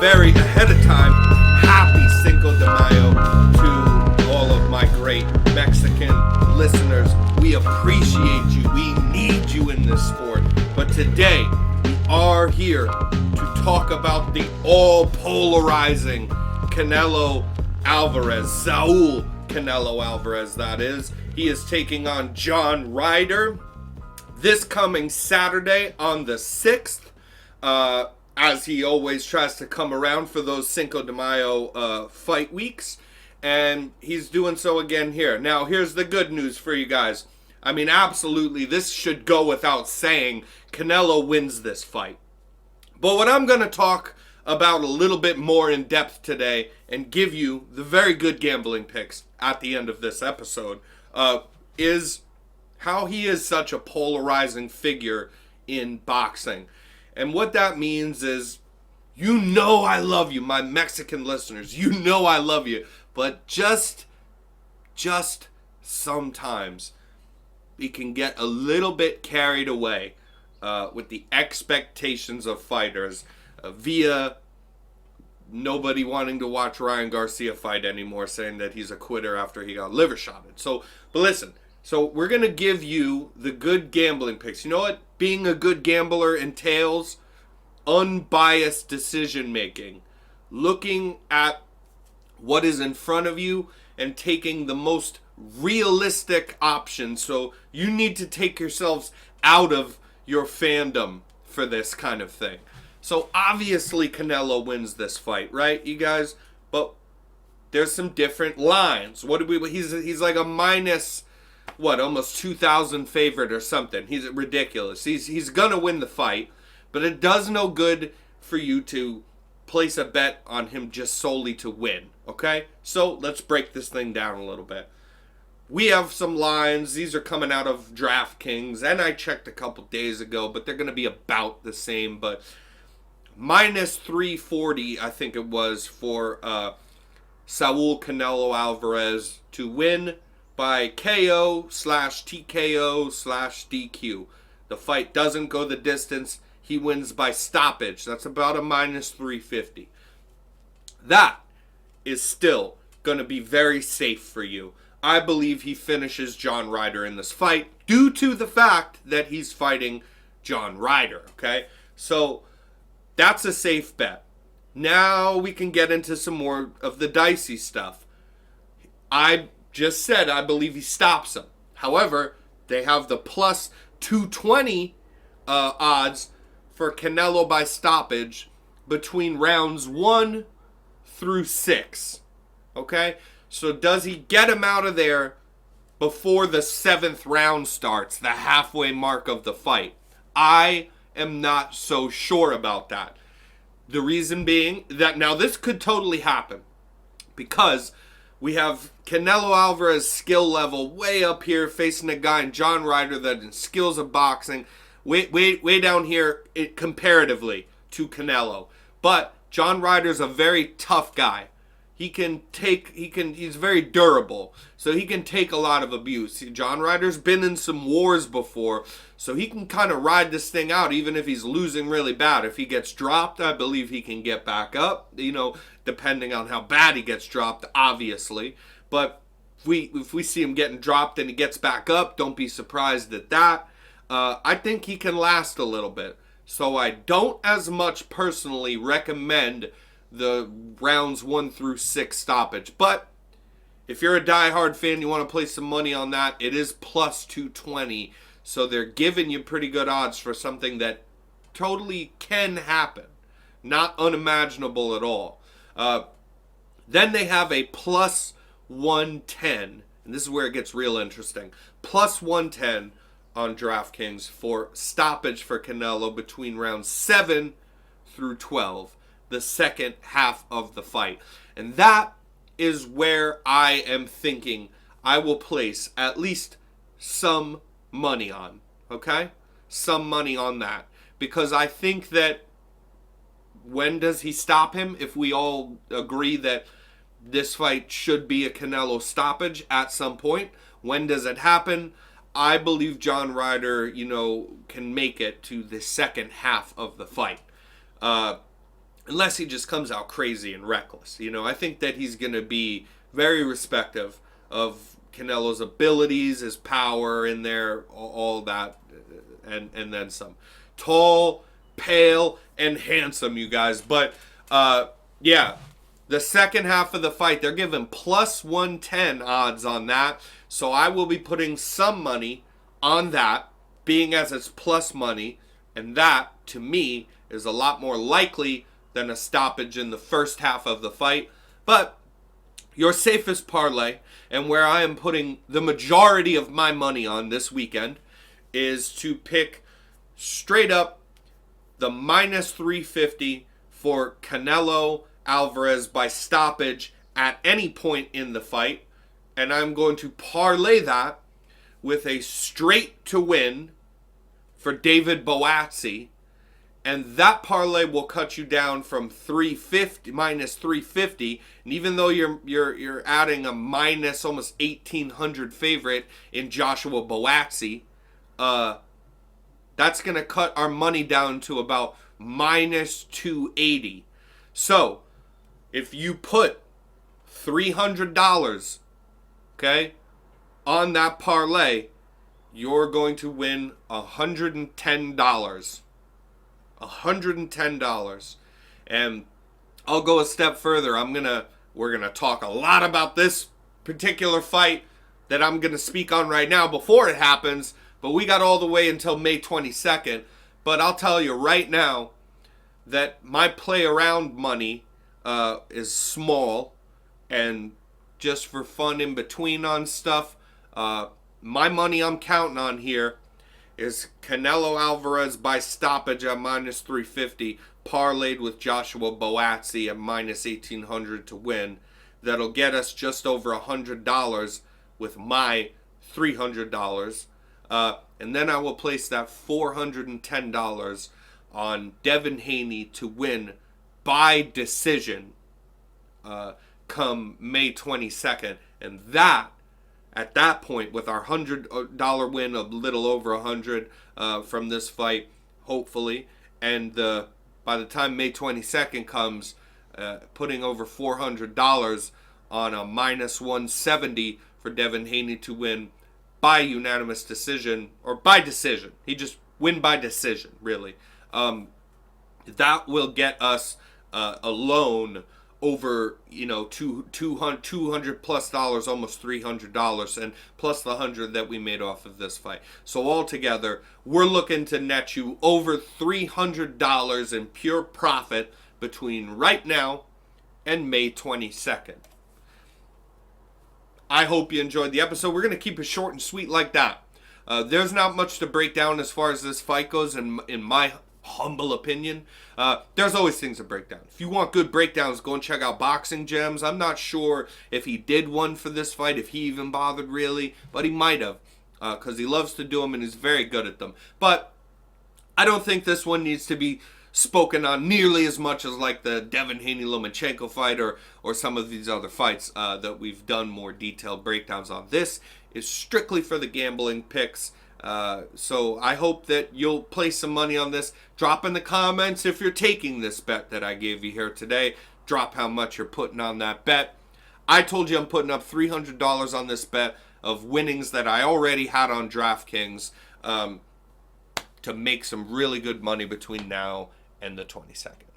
very ahead of time, happy Cinco de Mayo to all of my great Mexican listeners. We appreciate you. We need you in this sport. But today, we are here to talk about the all-polarizing Canelo Alvarez, Saul Canelo Alvarez, that is. He is taking on John Ryder this coming Saturday on the 6th. As he always tries to come around for those Cinco de Mayo fight weeks. And he's doing so again here. Now, here's the good news for you guys. I mean, absolutely, this should go without saying. Canelo wins this fight. But what I'm going to talk about a little bit more in depth today and give you the very good gambling picks at the end of this episode is how he is such a polarizing figure in boxing. And what that means is, you know I love you, my Mexican listeners. You know I love you. But just sometimes we can get a little bit carried away with the expectations of fighters via nobody wanting to watch Ryan Garcia fight anymore, saying that he's a quitter after he got liver shotted. But listen, so we're going to give you the good gambling picks. You know what being a good gambler entails? Unbiased decision making. Looking at what is in front of you and taking the most realistic option. So you need to take yourselves out of your fandom for this kind of thing. So obviously Canelo wins this fight, right, you guys? But there's some different lines. He's like a minus, almost 2,000 favorite or something. He's ridiculous. He's gonna win the fight, but it does no good for you to place a bet on him just solely to win, okay? So let's break this thing down a little bit. We have some lines. These are coming out of DraftKings, and I checked a couple days ago, but they're gonna be about the same. But minus 340, I think it was, for Saul Canelo Alvarez to win by KO/TKO/DQ. The fight doesn't go the distance. He wins by stoppage. That's about a minus 350. That is still going to be very safe for you. I believe he finishes John Ryder in this fight due to the fact that he's fighting John Ryder, okay? So that's a safe bet. Now we can get into some more of the dicey stuff. I just said I believe he stops him. However, they have the plus 220 odds for Canelo by stoppage between rounds 1 through 6. Okay? So does he get him out of there before the 7th round starts, the halfway mark of the fight? I am not so sure about that. The reason being that now this could totally happen because we have Canelo Alvarez's skill level way up here facing a guy in John Ryder that in skills of boxing way down here comparatively to Canelo. But John Ryder's a very tough guy. He's very durable, so he can take a lot of abuse. John Ryder's been in some wars before, so he can kind of ride this thing out even if he's losing really bad. If he gets dropped, I believe he can get back up, depending on how bad he gets dropped, obviously. But if we see him getting dropped and he gets back up, don't be surprised at that. I think he can last a little bit. So I don't as much personally recommend the rounds 1 through 6 stoppage. But if you're a diehard fan, you want to place some money on that, it is plus 220. So they're giving you pretty good odds for something that totally can happen. Not unimaginable at all. Then they have a plus 110. And this is where it gets real interesting. Plus 110 on DraftKings for stoppage for Canelo between rounds 7 through 12. The second half of the fight. And that is where I am thinking I will place at least some money on. Okay? Some money on that. Because I think that when does he stop him? If we all agree that this fight should be a Canelo stoppage at some point, when does it happen? I believe John Ryder, can make it to the second half of the fight. unless he just comes out crazy and reckless. I think that he's going to be very respective of Canelo's abilities, his power in there, all that, and then some. Tall, pale, and handsome, you guys. But, yeah, the second half of the fight, they're giving plus 110 odds on that. So I will be putting some money on that, being as it's plus money. And that, to me, is a lot more likely than a stoppage in the first half of the fight. But your safest parlay, and where I am putting the majority of my money on this weekend, is to pick straight up the minus 350 for Canelo Alvarez by stoppage at any point in the fight. And I'm going to parlay that with a straight to win for David Boatsi. And that parlay will cut you down from 350 minus 350, and even though you're adding a minus almost 1,800 favorite in Joshua Boatsi, that's gonna cut our money down to about minus 280. So if you put $300, okay, on that parlay, you're going to win $110. $110. And I'll go a step further. We're gonna talk a lot about this particular fight that I'm gonna speak on right now before it happens, but we got all the way until May 22nd. But I'll tell you right now that my play around money is small, and just for fun in between on stuff, my money I'm counting on here is Canelo Alvarez by stoppage at minus 350, parlayed with Joshua Boatsi at minus 1,800 to win. That'll get us just over $100 with my $300. And then I will place that $410 on Devin Haney to win by decision come May 22nd. And that, at that point, with our $100 win, a little over 100 from this fight, hopefully, and by the time May 22nd comes, putting over $400 on a minus 170 for Devin Haney to win by unanimous decision, or by decision. He just win by decision, really. That will get us alone over, $200 plus dollars, almost $300, and plus the 100 that we made off of this fight. So altogether, we're looking to net you over $300 in pure profit between right now and May 22nd. I hope you enjoyed the episode. We're going to keep it short and sweet like that. There's not much to break down as far as this fight goes, in my humble opinion. There's always things to break down. If you want good breakdowns, go and check out Boxing Gems. I'm not sure if he did one for this fight, if he even bothered really, but he might have, because he loves to do them and he's very good at them. But I don't think this one needs to be spoken on nearly as much as like the Devin Haney-Lomachenko fight or some of these other fights that we've done more detailed breakdowns on. This is strictly for the gambling picks. So I hope that you'll place some money on this. Drop in the comments if you're taking this bet that I gave you here today. Drop how much you're putting on that bet. I told you I'm putting up $300 on this bet of winnings that I already had on DraftKings to make some really good money between now and the 22nd.